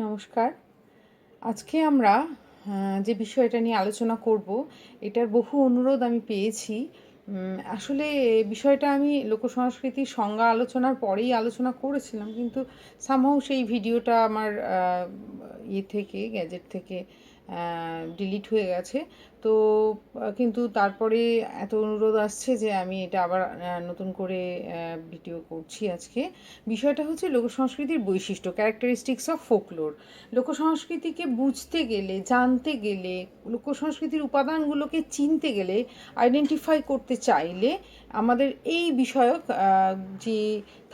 নমস্কার। আজকে আমরা যে বিষয়টা নিয়ে আলোচনা করব, এটার বহু অনুরোধ আমি পেয়েছি। আসলে বিষয়টা আমি লোকসংস্কৃতির সংজ্ঞা আলোচনার পরেই আলোচনা করেছিলাম, কিন্তু সামহাউ সেই ভিডিওটা আমার গ্যাজেট থেকে ডিলিট হয়ে গেছে। তো কিন্তু তারপরে এত অনুরোধ আসছে যে আমি এটা আবার নতুন করে ভিডিও করছি আজকে। বিষয়টা হচ্ছে লোকসংস্কৃতির বৈশিষ্ট্য, ক্যারেক্টারিস্টিক্স অফ ফোকলোর। লোকসংস্কৃতিকে বুঝতে গেলে, জানতে গেলে, লোকসংস্কৃতির উপাদানগুলোকে চিনতে গেলে, আইডেন্টিফাই করতে চাইলে আমাদের এই বিষয়ক যে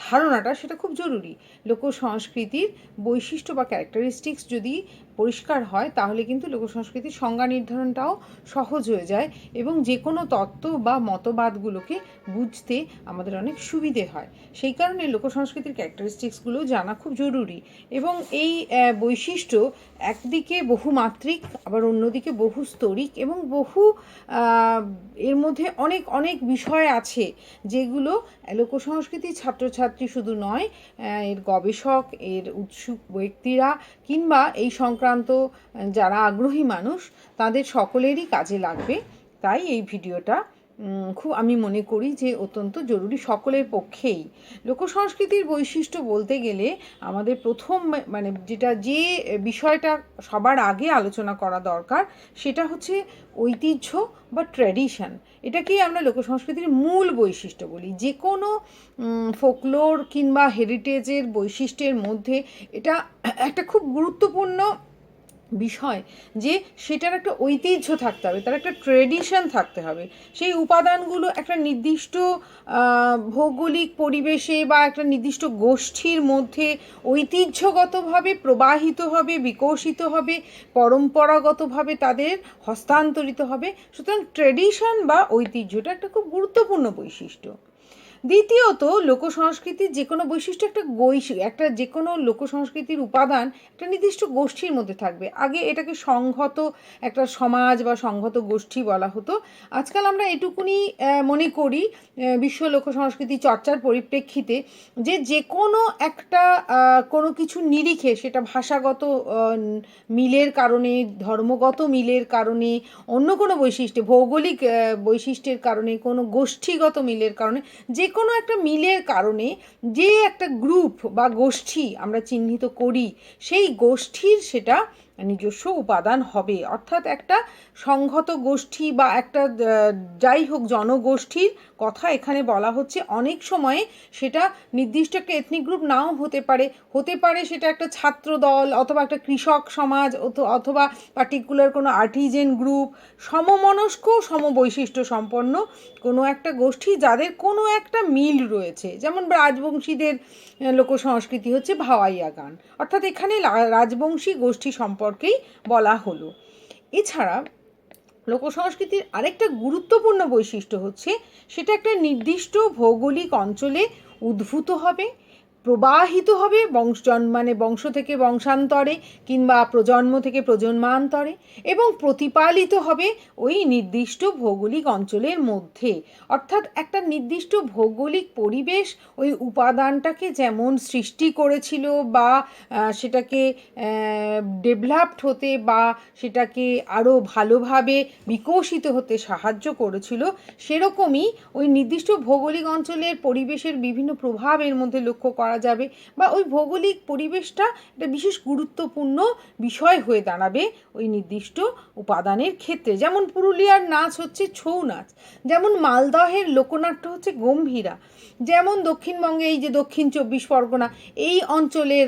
ধারণাটা সেটা খুব জরুরি। লোকসংস্কৃতির বৈশিষ্ট্য বা ক্যারেক্টারিস্টিক্স যদি পরিষ্কার হয়, তাহলে কিন্তু লোকসংস্কৃতির সংজ্ঞা নির্ধারণটাও সহজ হয়ে যায় এবং যে কোনো তত্ত্ব বা মতবাদগুলোকে বুঝতে আমাদের অনেক সুবিধে হয়। সেই কারণে লোকসংস্কৃতির ক্যারেক্টারিস্টিক্সগুলো জানা খুব জরুরি। এবং এই বৈশিষ্ট্য একদিকে বহুমাত্রিক, আবার অন্যদিকে বহুস্তরিক এবং এর মধ্যে অনেক অনেক বিষয় আছে, যেগুলো লোকসংস্কৃতির ছাত্রছাত্রী শুধু নয়, এর গবেষক, এর উৎসুক ব্যক্তিরা কিংবা এই সংক্রান্ত যারা আগ্রহী মানুষ, তাদের সকলেরই কাজে লাগবে। তাই এই ভিডিওটা খুব আমি মনে করি যে অত্যন্ত জরুরি সকলের পক্ষেই। লোকসংস্কৃতির বৈশিষ্ট্য বলতে গেলে আমাদের প্রথম যে বিষয়টা সবার আগে আলোচনা করা দরকার, সেটা হচ্ছে ঐতিহ্য বা ট্র্যাডিশন। এটাকেই আমরা লোকসংস্কৃতির মূল বৈশিষ্ট্য বলি। যে কোনো ফোকলোর কিংবা হেরিটেজের বৈশিষ্ট্যের মধ্যে এটা একটা খুব গুরুত্বপূর্ণ বিষয় যে সেটার একটা ঐতিহ্য থাকতে হবে, তার একটা ট্রেডিশন থাকতে হবে। সেই উপাদানগুলো একটা নির্দিষ্ট ভৌগোলিক পরিবেশে বা একটা নির্দিষ্ট গোষ্ঠীর মধ্যে ঐতিহ্যগতভাবে প্রবাহিত হবে, বিকশিত হবে, পরম্পরাগতভাবে তাদের হস্তান্তরিত হবে। সুতরাং ট্রেডিশন বা ঐতিহ্যটা একটা খুব গুরুত্বপূর্ণ বৈশিষ্ট্য। দ্বিতীয়ত, লোকসংস্কৃতির যে কোনো বৈশিষ্ট্য একটা যে কোনো লোকসংস্কৃতির উপাদান একটা নির্দিষ্ট গোষ্ঠীর মধ্যে থাকবে। আগে এটাকে সংহত একটা সমাজ বা সংহত গোষ্ঠী বলা হতো। আজকাল আমরা এটুকুনি মনে করি বিশ্ব লোকসংস্কৃতি চর্চার পরিপ্রেক্ষিতে যে কোনো একটা কোনো কিছু নিরিখে, সেটা ভাষাগত মিলের কারণে, ধর্মগত মিলের কারণে, অন্য কোনো বৈশিষ্ট্যে, ভৌগোলিক বৈশিষ্ট্যের কারণে, কোনো গোষ্ঠীগত মিলের কারণে, যে কোনো একটা মিলের কারণে যে একটা গ্রুপ বা গোষ্ঠী আমরা চিহ্নিত করি, সেই গোষ্ঠীর সেটা নিজস্ব উপাদান হবে। অর্থাৎ একটা সংহত গোষ্ঠী বা একটা যাই হোক জনগোষ্ঠীর কথা এখানে বলা হচ্ছে। অনেক সময়ে সেটা নির্দিষ্ট একটা এথনিক গ্রুপ নাও হতে পারে সেটা একটা ছাত্র দল, অথবা একটা কৃষক সমাজ, অথবা পার্টিকুলার কোনো আর্টিজেন গ্রুপ, সমমনস্ক সমবৈশিষ্ট্য সম্পন্ন কোনো একটা গোষ্ঠী যাদের কোনো একটা মিল রয়েছে। যেমন রাজবংশীদের লোকসংস্কৃতি হচ্ছে ভাওয়াইয়া গান, অর্থাৎ এখানে রাজবংশী গোষ্ঠী সম্পর্কেই বলা হলো। এছাড়া লোকসংস্কৃতির আরেকটা গুরুত্বপূর্ণ বৈশিষ্ট্য হচ্ছে সেটা একটা নির্দিষ্ট ভৌগোলিক অঞ্চলে উদ্ভূত হবে, প্রবাহিত হবে বংশ থেকে বংশান্তরে কিংবা প্রজন্ম থেকে প্রজন্মান্তরে, এবং প্রতিপালিত হবে ওই নির্দিষ্ট ভৌগোলিক অঞ্চলের মধ্যে। অর্থাৎ একটা নির্দিষ্ট ভৌগোলিক পরিবেশ ওই উপাদানটাকে যেমন সৃষ্টি করেছিল বা সেটাকে ডেভেলপড হতে বা সেটাকে আরও ভালোভাবে বিকশিত হতে সাহায্য করেছিল, সেরকমই ওই নির্দিষ্ট ভৌগোলিক অঞ্চলের পরিবেশের বিভিন্ন প্রভাব এর মধ্যে লক্ষ্য করা যাবে, বা ওই ভৌগোলিক পরিবেশটা একটা বিশেষ গুরুত্বপূর্ণ বিষয় হয়ে দাঁড়াবে ওই নির্দিষ্ট উপাদানের ক্ষেত্রে। যেমন পুরুলিয়ার নাচ হচ্ছে ছৌ নাচ, যেমন মালদহের লোকনাট্য হচ্ছে গম্ভীরা, যেমন দক্ষিণবঙ্গে এই যে দক্ষিণ 24 পরগনা এই অঞ্চলের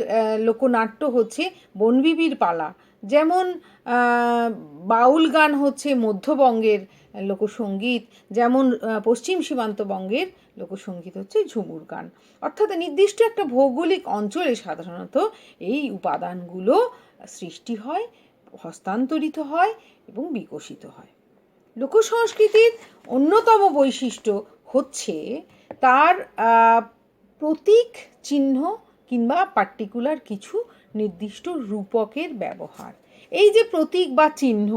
লোকনাট্য হচ্ছে বনবিবির পালা, যেমন বাউল গান হচ্ছে মধ্যবঙ্গের লোকসঙ্গীত, যেমন পশ্চিম সীমান্তবঙ্গের লোকসঙ্গীত হচ্ছে ঝুমুর গান। অর্থাৎ নির্দিষ্ট একটা ভৌগোলিক অঞ্চলে সাধারণত এই উপাদানগুলো সৃষ্টি হয়, হস্তান্তরিত হয় এবং বিকশিত হয়। লোকসংস্কৃতির অন্যতম বৈশিষ্ট্য হচ্ছে তার প্রতীক, চিহ্ন কিংবা পার্টিকুলার কিছু নির্দিষ্ট রূপকের ব্যবহার। এই যে প্রতীক বা চিহ্ন,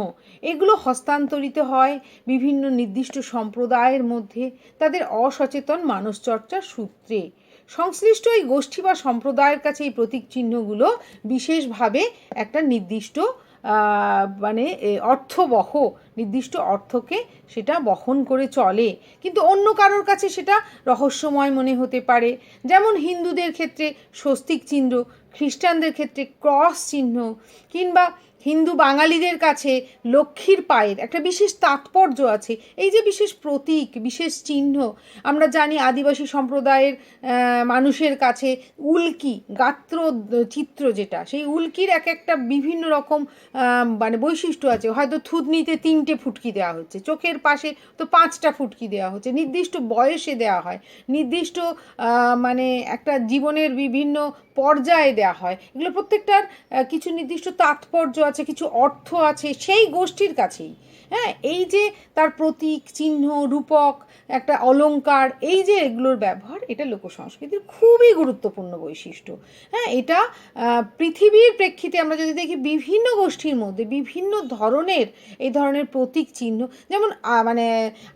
এগুলো হস্তান্তরিত হয় বিভিন্ন নির্দিষ্ট সম্প্রদায়ের মধ্যে তাদের অসচেতন মানসচর্চার সূত্রে। সংশ্লিষ্ট এই গোষ্ঠী বা সম্প্রদায়ের কাছে এই প্রতীক চিহ্নগুলো বিশেষভাবে একটা নির্দিষ্ট মানে অর্থবহ নির্দিষ্ট অর্থকে সেটা বহন করে চলে, কিন্তু অন্য কারোর কাছে সেটা রহস্যময় মনে হতে পারে। যেমন হিন্দুদের ক্ষেত্রে স্বস্তিক চিহ্ন, খ্রিস্টানদের ক্ষেত্রে ক্রস চিহ্ন, কিংবা হিন্দু বাঙালিদের কাছে লক্ষ্মীর পায়ের একটা বিশেষ তাৎপর্য আছে। এই যে বিশেষ প্রতীক, বিশেষ চিহ্ন, আমরা জানি আদিবাসী সম্প্রদায়ের মানুষের কাছে উল্কি গাত্র চিত্র, যেটা সেই উল্কির এক একটা বিভিন্ন রকম মানে বৈশিষ্ট্য আছে। হয়তো থুতনিতে 3টে ফুটকি দেওয়া হচ্ছে, চোখের পাশে তো 5টা ফুটকি দেওয়া হচ্ছে, নির্দিষ্ট বয়সে দেওয়া হয়, নির্দিষ্ট মানে একটা জীবনের বিভিন্ন পর্যায়ে দেওয়া হয়। এগুলো প্রত্যেকটার কিছু নির্দিষ্ট তাৎপর্য আছে, কিছু অর্থ আছে সেই গোষ্ঠীর কাছেই। হ্যাঁ, এই যে তার প্রতীক চিহ্ন রূপক একটা অলংকার, এই যে এগুলোর ব্যবহার, এটা লোকসংস্কৃতির খুবই গুরুত্বপূর্ণ বৈশিষ্ট্য। হ্যাঁ, এটা পৃথিবীর প্রেক্ষিতে আমরা যদি দেখি বিভিন্ন গোষ্ঠীর মধ্যে বিভিন্ন ধরনের এই ধরনের প্রতীক চিহ্ন, যেমন মানে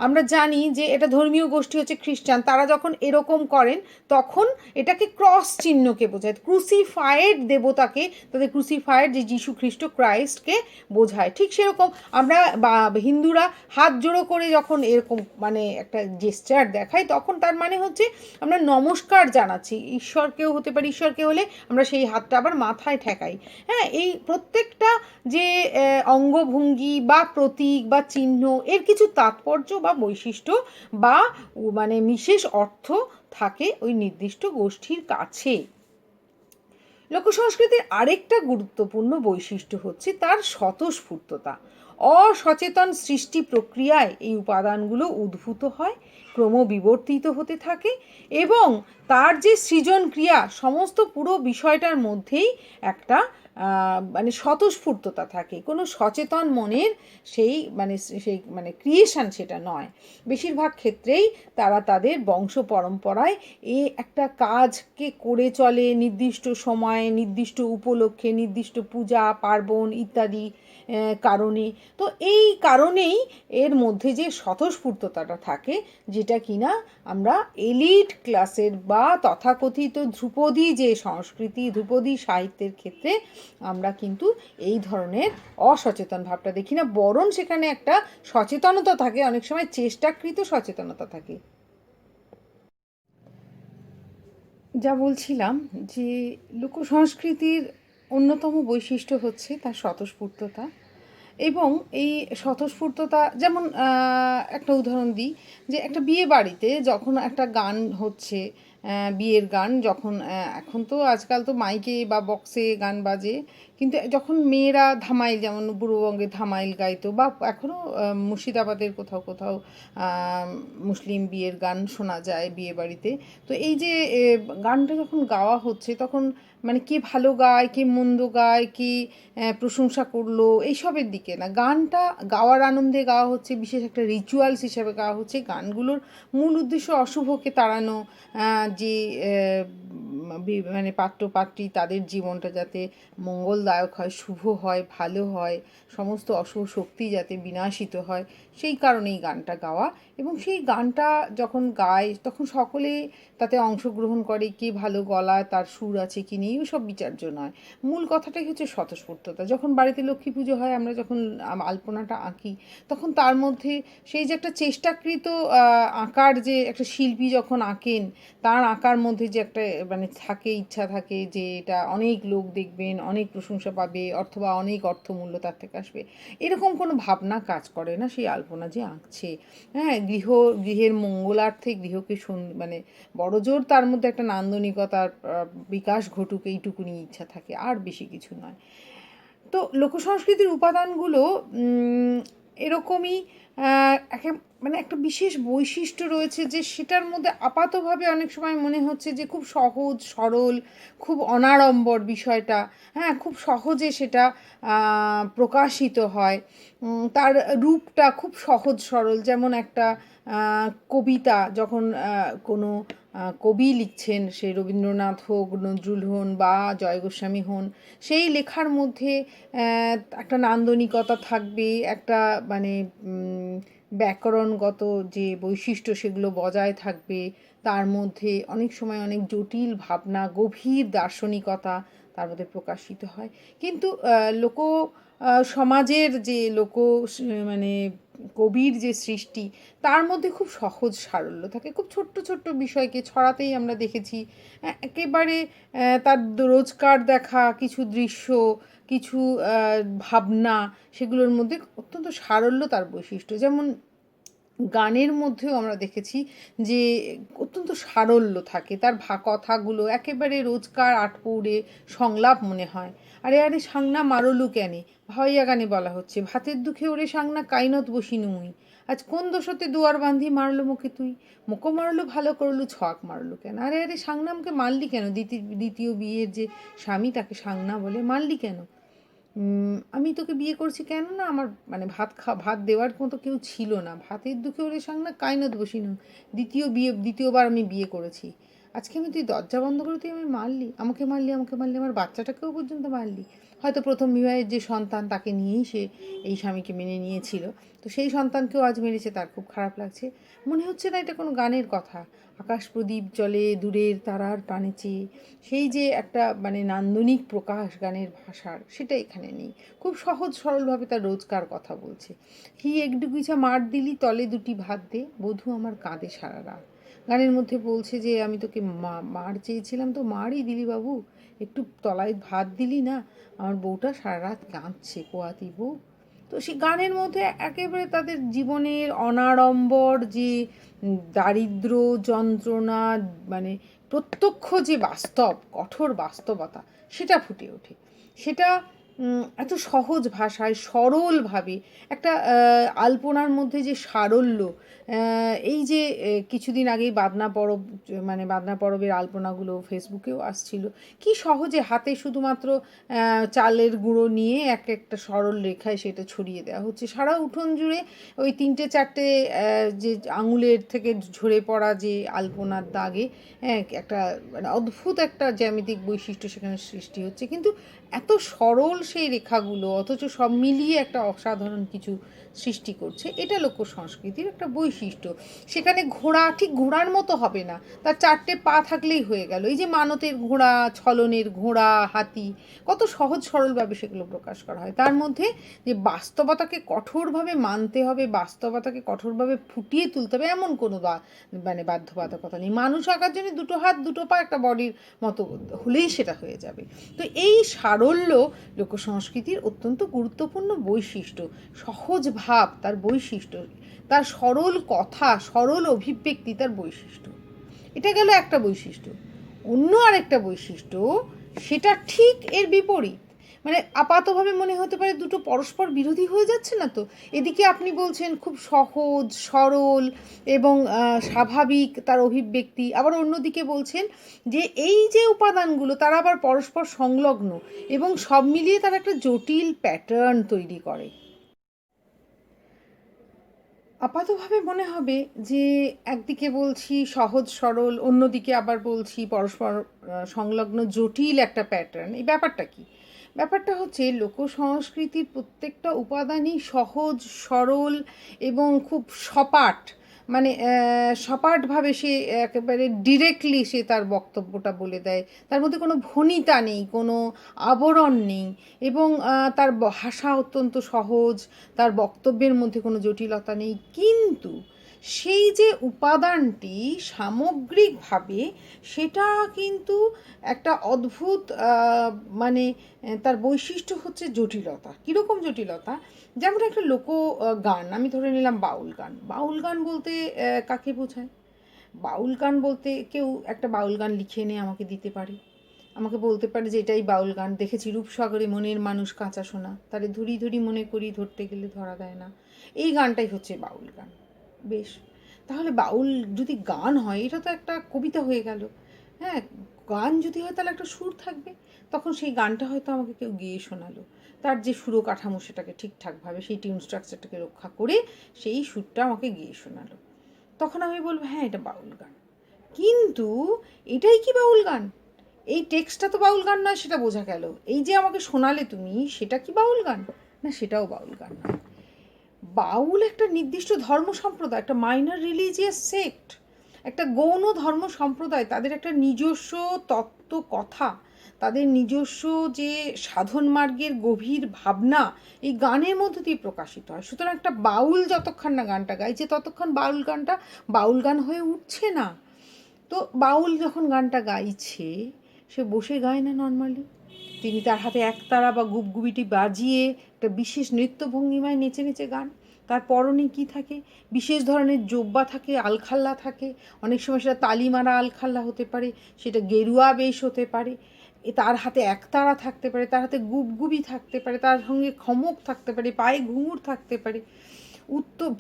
আমরা জানি যে এটা ধর্মীয় গোষ্ঠী হচ্ছে খ্রিস্টান, তারা যখন এরকম করেন তখন এটাকে ক্রস চিহ্নকে বোঝায়, ক্রুসিফায়েড দেবতাকে, তাদের ক্রুসিফায়েড যে যীশু খ্রিস্ট ক্রাইস্টকে বোঝায়। ঠিক সেরকম আমরা হিন্দুরা হাত জোড়ো করে যখন এরকম মানে একটা জেস্চার দেখাই, তখন তার মানে হচ্ছে আমরা নমস্কার জানাচ্ছি ঈশ্বরকেও হতে পারে, ঈশ্বরকে হলে আমরা সেই হাতটা আবার মাথায় ঠেকাই। হ্যাঁ, এই প্রত্যেকটা যে অঙ্গভঙ্গি বা প্রতীক বা চিহ্ন, এর কিছু তাৎপর্য বা বৈশিষ্ট্য বা মানে বিশেষ অর্থ থাকে ওই নির্দিষ্ট গোষ্ঠীর কাছে। লোকসংস্কৃতির আরেকটা গুরুত্বপূর্ণ বৈশিষ্ট্য হচ্ছে তার স্বতঃস্ফূর্ততা। অসচেতন সৃষ্টি প্রক্রিয়ায় এই উপাদানগুলো উদ্ভূত হয়, ক্রমবিবর্তিত হতে থাকে, এবং তার যে সৃজন ক্রিয়া সমস্ত পুরো বিষয়টার মধ্যেই একটা মানে স্বতঃস্ফূর্ততা থাকে, কোনো সচেতন মনের সেই ক্রিয়েশন সেটা নয়। বেশিরভাগ ক্ষেত্রেই তারা তাদের বংশ পরম্পরায় একটা কাজকে করে চলে নির্দিষ্ট সময়ে, নির্দিষ্ট উপলক্ষে, নির্দিষ্ট পূজা পার্বণ ইত্যাদি কারণে। তো এই কারণেই এর মধ্যে যে স্বতঃস্ফূর্ততাটা থাকে, যেটা কিনা আমরা এলিট ক্লাসের বা তথাকথিত ধ্রুপদী যে সংস্কৃতি, ধ্রুপদী সাহিত্যের ক্ষেত্রে আমরা কিন্তু এই ধরনের অসচেতন ভাবটা দেখি না, বরং সেখানে একটা সচেতনতা থাকে, অনেক সময় চেষ্টাকৃত সচেতনতা থাকে। যা বলছিলাম যে লোকসংস্কৃতির অন্যতম বৈশিষ্ট্য হচ্ছে তার স্বতঃস্ফূর্ততা, এবং এই স্বতঃস্ফূর্ততা যেমন একটা উদাহরণ দিই, যে একটা বিয়ে বাড়িতে যখন একটা গান হচ্ছে, বিয়ের গান যখন এখন তো আজকাল তো মাইকে বা বক্সে গান বাজে, কিন্তু যখন মেয়েরা ধামাইল, যেমন পূর্ববঙ্গে ধামাইল গাইতো, বা এখনও মুর্শিদাবাদের কোথাও কোথাও মুসলিম বিয়ের গান শোনা যায় বিয়ে বাড়িতে। তো এই যে গানটা যখন গাওয়া হচ্ছে তখন মানে কে ভালো গায়, কে মন্দ গায়, কে প্রশংসা করলো, এইসবের দিকে না, গানটা গাওয়ার আনন্দে গাওয়া হচ্ছে, বিশেষ একটা রিচুয়ালস হিসাবে গাওয়া হচ্ছে। গানগুলোর মূল উদ্দেশ্য অশুভকে তাড়ানো, যে মানে পাত্র পাত্রী তাদের জীবনটা যাতে মঙ্গলদায়ক হয়, শুভ হয়, ভালো হয়, সমস্ত অশুভ শক্তি যাতে বিনাশিত হয়, সেই কারণেই গানটা গাওয়া। এবং সেই গানটা যখন গায় তখন সকলে তাতে অংশগ্রহণ করে, কে ভালো গলায়, তার সুর আছে কি নেই, ওসব বিচার্য নয়। মূল কথাটাই হচ্ছে স্বতঃস্ফূর্ততা। যখন বাড়িতে লক্ষ্মী পুজো হয়, আমরা যখন আলপনাটা আঁকি, তখন তার মধ্যে সেই যে একটা চেষ্টাকৃত আঁকার যে একটা শিল্পী যখন আঁকেন, তার আঁকার মধ্যে যে একটা মানে থাকে, ইচ্ছা থাকে যে এটা অনেক লোক দেখবেন, অনেক প্রশংসা পাবে, অথবা অনেক অর্থমূল্য তার থেকে আসবে, এরকম কোনো ভাবনা কাজ করে না সেই আলপনা যে আঁকছে। হ্যাঁ, গৃহের মঙ্গলার্থে, গৃহকে মানে বড়জোর তার মধ্যে একটা নান্দনিকতার বিকাশ ঘটুক, এইটুকুনি ইচ্ছা থাকে, আর বেশি কিছু নয়। তো লোকসংস্কৃতির উপাদানগুলো এরকমই মানে একটা বিশেষ বৈশিষ্ট্য রয়েছে, যে সেটার মধ্যে আপাতভাবে অনেক সময় মনে হচ্ছে যে খুব সহজ সরল, খুব অনাড়ম্বর বিষয়টা, হ্যাঁ, খুব সহজে সেটা প্রকাশিত হয়। তার রূপটা খুব সহজ সরল, যেমন একটা কবিতা যখন কোনো কবি লিখছেন, সে রবীন্দ্রনাথ হোক, নজরুল হন বা জয় গোস্বামী হন, সেই লেখার মধ্যে একটা নান্দনিকতা থাকবে, একটা মানে ব্যাকরণগত যে বৈশিষ্ট্য সেগুলো বজায় থাকবে, তার মধ্যে অনেক সময় অনেক জটিল ভাবনা, গভীর দার্শনিকতা তার মধ্যে প্রকাশিত হয়। কিন্তু লোক সমাজের যে মানে কবির যে সৃষ্টি, তার মধ্যে খুব সহজ সারল্য থাকে। খুব ছোট্ট ছোট্ট বিষয়কে ছড়াতেই আমরা দেখেছি একেবারে তার রোজকার দেখা কিছু দৃশ্য, কিছু ভাবনা, সেগুলোর মধ্যে অত্যন্ত সারল্য তার বৈশিষ্ট্য। যেমন গানের মধ্যেও আমরা দেখেছি যে অত্যন্ত সারল্য থাকে, তার কথাগুলো একেবারে রোজকার আটপৌরে সংলাপ মনে হয়। আরে আরে সাংনা মারলু কেনে, ভাইয়া গানে বলা হচ্ছে, ভাতের দুঃখে ওরে সাংনা কাইনত বসিনু মুই, আজ কোন দোষতে দুয়ার বান্ধি মারলো মোকে তুই, মোকো মারলু ভালো করলু ছক মারলু কেন, আরে আরে সাংনামকে মারলি কেন, দ্বিতীয় বিয়ের যে স্বামী তাকে সাংনা বলে, মারলি কেন, আমি তোকে বিয়ে করছি কেন না, আমার মানে ভাত দেওয়ার মতো কেউ ছিল না, ভাতের দুঃখে ওরে সাংনা কাইনত বসিনু, দ্বিতীয়বার আমি বিয়ে করেছি, আজকে আমি তুই দরজা বন্ধ করে তুই আমি মারলি, আমাকে মারলি, আমার বাচ্চাটাকেও পর্যন্ত মারলি। হয়তো প্রথম বিবাহের যে সন্তান তাকে নিয়েই সে এই স্বামীকে মেনে নিয়েছিল, তো সেই সন্তানকেও আজ মেরেছে, তার খুব খারাপ লাগছে। মনে হচ্ছে না এটা কোনো গানের কথা। আকাশ প্রদীপ জলে দূরের তারার পানে চেয়ে, সেই যে একটা মানে নান্দনিক প্রকাশ গানের ভাষার, সেটা এখানে নেই। খুব সহজ সরলভাবে তার রোজকার কথা বলছে। হি একটু গুছা মার দিলি তলে দুটি ভাত দে, বধূ আমার কাঁদে সারা রাত। গানের মধ্যে বলছে যে আমি তোকে মার চেয়েছিলাম, তো মারই দিলি বাবু, একটু তলায় ভাত দিলি না, আমার বউটা সারা রাত কাঁদছে, পোয়াতি বউ। তো সেই গানের মধ্যে একেবারে তাদের জীবনের অনাড়ম্বর যে দারিদ্র যন্ত্রণা, মানে প্রত্যক্ষ যে বাস্তব কঠোর বাস্তবতা, সেটা ফুটে ওঠে। সেটা এত সহজ ভাষায় সরলভাবে একটা আলপনার মধ্যে যে সারল্য, এই যে কিছুদিন আগেই বাদনা পরব, মানে বাদনা পরবের আলপনাগুলো ফেসবুকেও আসছিল, কি সহজে হাতে শুধুমাত্র চালের গুঁড়ো নিয়ে একটা সরল রেখায় সেটা ছড়িয়ে দেওয়া হচ্ছে সারা উঠোন জুড়ে। ওই 3-4টে যে আঙুলের থেকে ঝরে পড়া যে আলপনার দাগে, হ্যাঁ, একটা মানে অদ্ভুত একটা জ্যামিতিক বৈশিষ্ট্য সেখানে সৃষ্টি হচ্ছে। কিন্তু এত সরল সেই রেখাগুলো, অথচ সব মিলিয়ে একটা অসাধারণ কিছু সৃষ্টি করছে। এটা লোক সংস্কৃতির একটা বৈশিষ্ট্য। সেখানে ঘোড়া ঠিক ঘোড়ার মতো হবে না, তার 4টে পা থাকলেই হয়ে গেল। এই যে মানতের ঘোড়া, ছলনের ঘোড়া, হাতি, কত সহজ সরলভাবে সেগুলো প্রকাশ করা হয়। তার মধ্যে যে বাস্তবতাকে কঠোরভাবে মানতে হবে, বাস্তবতাকে কঠোরভাবে ফুটিয়ে তুলতে হবে, এমন কোনো মানে বাধ্যবাধকতা নেই। মানুষ আঁকার জন্য 2 হাত 2 পা একটা বডির মতো হলেই সেটা হয়ে যাবে। তো এই সারল্য লোকসংস্কৃতির অত্যন্ত গুরুত্বপূর্ণ বৈশিষ্ট্য। সহজ ভাব তার বৈশিষ্ট্য, তার সরল কথা, সরল অভিব্যক্তি তার বৈশিষ্ট্য। এটা গেল একটা বৈশিষ্ট্য। অন্য আরেকটা বৈশিষ্ট্য, সেটা ঠিক এর বিপরীত। মানে আপাতভাবে মনে হতে পারে দুটো পরস্পর বিরোধী হয়ে যাচ্ছে না তো। এদিকে আপনি বলছেন খুব সহজ সরল এবং স্বাভাবিক তার অভিব্যক্তি, আবার অন্যদিকে বলছেন যে এই যে উপাদানগুলো তারা আবার পরস্পর সংলগ্ন এবং সব মিলিয়ে তারা একটা জটিল প্যাটার্ন তৈরি করে। আপাতভাবে মনে হবে যে একদিকে বলছি সহজ সরল, অন্যদিকে আবার বলছি পরস্পর সংলগ্ন জটিল একটা প্যাটার্ন। এই ব্যাপারটা কি? ব্যাপারটা হচ্ছে লোকসংস্কৃতির প্রত্যেকটা উপাদানই সহজ সরল এবং খুব সপাট, মানে সপাটভাবে সে একেবারে ডিরেক্টলি সে তার বক্তব্যটা বলে দেয়। তার মধ্যে কোনো ভনিতা নেই, কোনো আবরণ নেই, এবং তার ভাষা অত্যন্ত সহজ, তার বক্তব্যের মধ্যে কোনো জটিলতা নেই। কিন্তু সেই যে উপাদানটি সামগ্রিকভাবে, সেটা কিন্তু একটা অদ্ভুত মানে তার বৈশিষ্ট্য হচ্ছে জটিলতা। কীরকম জটিলতা? যেমন একটা গান আমি ধরে নিলাম, বাউল গান। বাউল গান বলতে কাকে বোঝায়? বাউল গান বলতে কেউ একটা বাউল গান লিখে এনে আমাকে দিতে পারে, আমাকে বলতে পারে যে এটাই বাউল গান। দেখেছি রূপসাগরে মনের মানুষ কাঁচা সোনা, তারে ধরি ধরি মনে করি ধরতে গেলে ধরা দেয় না, এই গানটাই হচ্ছে বাউল গান। বেশ, তাহলে বাউল যদি গান হয়, এটা তো একটা কবিতা হয়ে গেল। হ্যাঁ, গান যদি হয় তাহলে একটা সুর থাকবে। তখন সেই গানটা হয়তো আমাকে কেউ গেয়ে শোনালো, তার যে সুর কাঠামো সেটাকে ঠিকঠাকভাবে সেই টিউন স্ট্রাকচারটাকে রক্ষা করে সেই সুরটা আমাকে গেয়ে শোনালো। তখন আমি বলবো হ্যাঁ, এটা বাউল গান। কিন্তু এটাই কি বাউল গান? এই টেক্সটটা তো বাউল গান নয়, সেটা বোঝা গেল। এই যে আমাকে শোনালে তুমি, সেটা কি বাউল গান? না, সেটাও বাউল গান নয়। বাউল একটা নির্দিষ্ট ধর্ম সম্প্রদায়, একটা মাইনর রিলিজিয়াস সেক্ট। একটা গৌণ ধর্ম সম্প্রদায়, তাদের একটা নিজস্ব তত্ত্ব কথা, তাদের নিজস্ব যে সাধন মার্গের গভীর ভাবনা এই গানের মধ্যে দিয়ে প্রকাশিত হয়। সুতরাং একটা বাউল যতক্ষণ না গানটা গাইছে ততক্ষণ বাউল গানটা বাউল গান হয়ে উঠছে না। তো বাউল যখন গানটা গাইছে সে বসে গায় না নর্মালি, তিনি তার হাতে একতারা বা গুবগুবিটি বাজিয়ে একটা বিশেষ নৃত্য ভঙ্গিমায় নেচে নেচে গান। তার পরনে কী থাকে, বিশেষ ধরনের জোব্বা থাকে, আলখাল্লা থাকে, অনেক সময় সেটা তালিমারা আলখাল্লা হতে পারে, সেটা গেরুয়া বেশ হতে পারে, তার হাতে একতারা থাকতে পারে, তার হাতে গুবগুবি থাকতে পারে, তার সঙ্গে খমক থাকতে পারে, পায়ে ঘুঙুর থাকতে পারে।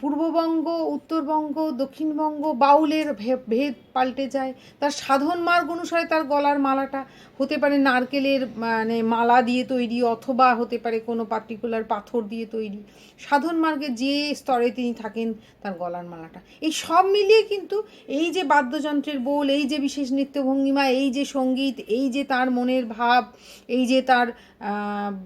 পূর্ববঙ্গ, উত্তরবঙ্গ, দক্ষিণবঙ্গ বাউলের ভেদ পাল্টে যায়। তার সাধন মার্গ অনুসারে তার গলার মালাটা হতে পারে নারকেলের মানে মালা দিয়ে তৈরি, অথবা হতে পারে কোনো পার্টিকুলার পাথর দিয়ে তৈরি। সাধন মার্গে যে স্তরে তিনি থাকেন তার গলার মালাটা, এই সব মিলিয়ে কিন্তু এই যে বাদ্যযন্ত্রের বোল, এই যে বিশেষ নৃত্যভঙ্গিমা, এই যে সঙ্গীত, এই যে তার মনের ভাব, এই যে তার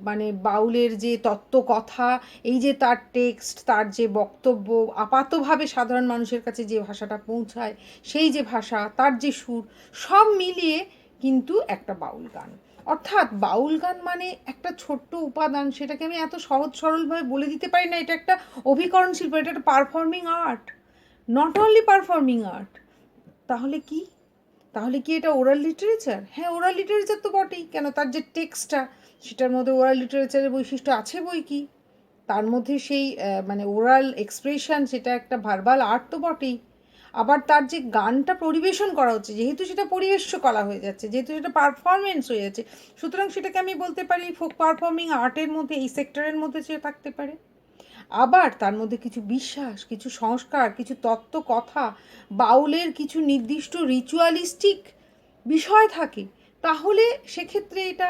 মানে বাউলের যে তত্ত্বকথা, এই যে তার টেক্সট, তার যে বক্তব্য, আপাতভাবে সাধারণ মানুষের কাছে যে ভাষাটা পৌঁছায়, সেই যে ভাষা, তার যে সুর, সব মিলিয়ে কিন্তু একটা বাউল গান। অর্থাৎ বাউল গান মানে একটা ছোট্ট উপাদান, সেটাকে আমি এত সহজ সরলভাবে বলে দিতে পারি না। এটা একটা অভিকরণ শিল্প, এটা একটা performing art, not only performing art. তাহলে কি, তাহলে কি এটা ওরাল লিটারেচার? হ্যাঁ, ওরাল লিটারেচার তো বটেই, কেন তার যে টেক্সটটা সেটার মধ্যে ওরাল লিটারেচারের বৈশিষ্ট্য আছে বই কি, তার মধ্যে সেই মানে ওরাল এক্সপ্রেশন, সেটা একটা ভার্বাল আর্ট তো বটেই। আবার তার যে গানটা পরিবেশন করা হচ্ছে, যেহেতু সেটা পরিবেশ্য করা হয়ে যাচ্ছে, যেহেতু সেটা পারফরমেন্স হয়ে যাচ্ছে, সুতরাং সেটাকে আমি বলতে পারি ফোক পারফর্মিং আর্টের মধ্যে, এই সেক্টরের মধ্যে সে থাকতে পারে। আবার তার মধ্যে কিছু বিশ্বাস, কিছু সংস্কার, কিছু তত্ত্ব কথা, বাউলের কিছু নির্দিষ্ট রিচুয়ালিস্টিক বিষয় থাকে, তাহলে সেক্ষেত্রে এটা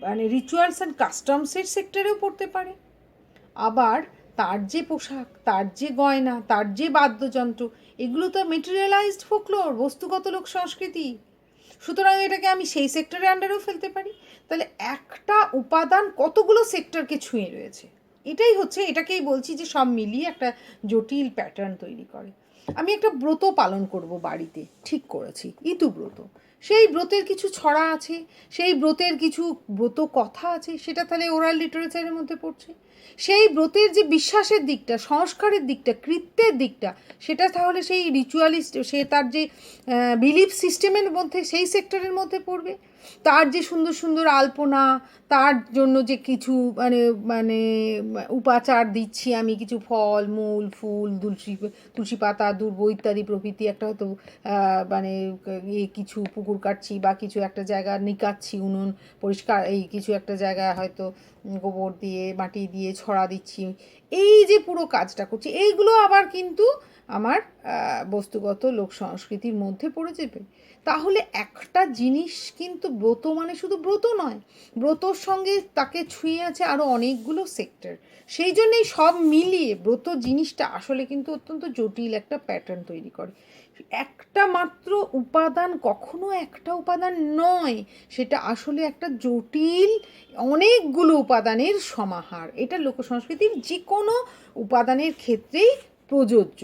মানে রিচুয়ালস অ্যান্ড কাস্টমসের সেক্টরেও পড়তে পারে। আবার তার যে পোশাক, তার যে গয়না, তার যে বাদ্যযন্ত্র, এগুলো তো মেটেরিয়ালাইজড ফোকলোর, বস্তুগত লোক সংস্কৃতি। সুতরাং এটাকে আমি সেই সেক্টরের আন্ডারেও ফেলতে পারি। তাহলে একটা উপাদান কতগুলো সেক্টরকে ছুঁয়ে রয়েছে, এটাই হচ্ছে, এটাকেই বলছি যে সব মিলিয়ে একটা জটিল প্যাটার্ন তৈরি করে। আমি একটা ব্রত পালন করব বাড়িতে ঠিক করেছি, ইতুব্রত। সেই ব্রতের কিছু ছড়া আছে, সেই ব্রতের কিছু ব্রত কথা আছে, সেটা তাহলে ওরাল লিটারেচারের মধ্যে পড়ছে। সেই ব্রতের যে বিশ্বাসের দিকটা, সংস্কারের দিকটা, কৃত্যের দিকটা, সেটা তাহলে সেই রিচুয়ালিস্ট, সে তার যে বিলিফ সিস্টেমের মধ্যে, সেই সেক্টরের মধ্যে পড়বে। তার যে সুন্দর সুন্দর আলপনা, তার জন্য যে কিছু মানে মানে উপাচার দিচ্ছি আমি, কিছু ফল মূল, ফুল, তুলসী পাতা, দুর্ব ইত্যাদি প্রভৃতি, একটা হয়তো মানে কিছু পুকুর কাটছি বা কিছু একটা জায়গা নিকাচ্ছি, উনুন পরিষ্কার, এই কিছু একটা জায়গায় হয়তো গোবর দিয়ে মাটি দিয়ে ছড়া দিচ্ছি, এই যে পুরো কাজটা করছি, এইগুলো আবার কিন্তু আমার বস্তুগত লোক সংস্কৃতির মধ্যে পড়ে যাবে। তাহলে একটা জিনিস কিন্তু ব্রত মানে শুধু ব্রত নয়, ব্রতর সঙ্গে তাকে ছুঁয়ে আছে আরও অনেকগুলো সেক্টর। সেই জন্যেই সব মিলিয়ে ব্রত জিনিসটা আসলে কিন্তু অত্যন্ত জটিল একটা প্যাটার্ন তৈরি করে। একটা মাত্র উপাদান কখনো একটা উপাদান নয়, সেটা আসলে একটা জটিল অনেকগুলো উপাদানের সমাহার। এটা লোকসংস্কৃতির যে কোনো উপাদানের ক্ষেত্রেই প্রযোজ্য।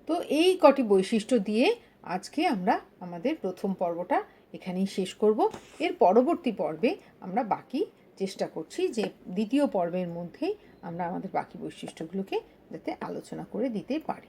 তো এই কটি বৈশিষ্ট্য দিয়ে আজকে আমরা আমাদের প্রথম পর্বটা এখানেই শেষ করব। এর পরবর্তী পর্বে আমরা বাকি চেষ্টা করছি যে দ্বিতীয় পর্বের মধ্যেই আমরা আমাদের বাকি বৈশিষ্ট্যগুলোকে যাতে আলোচনা করে দিতে পারি।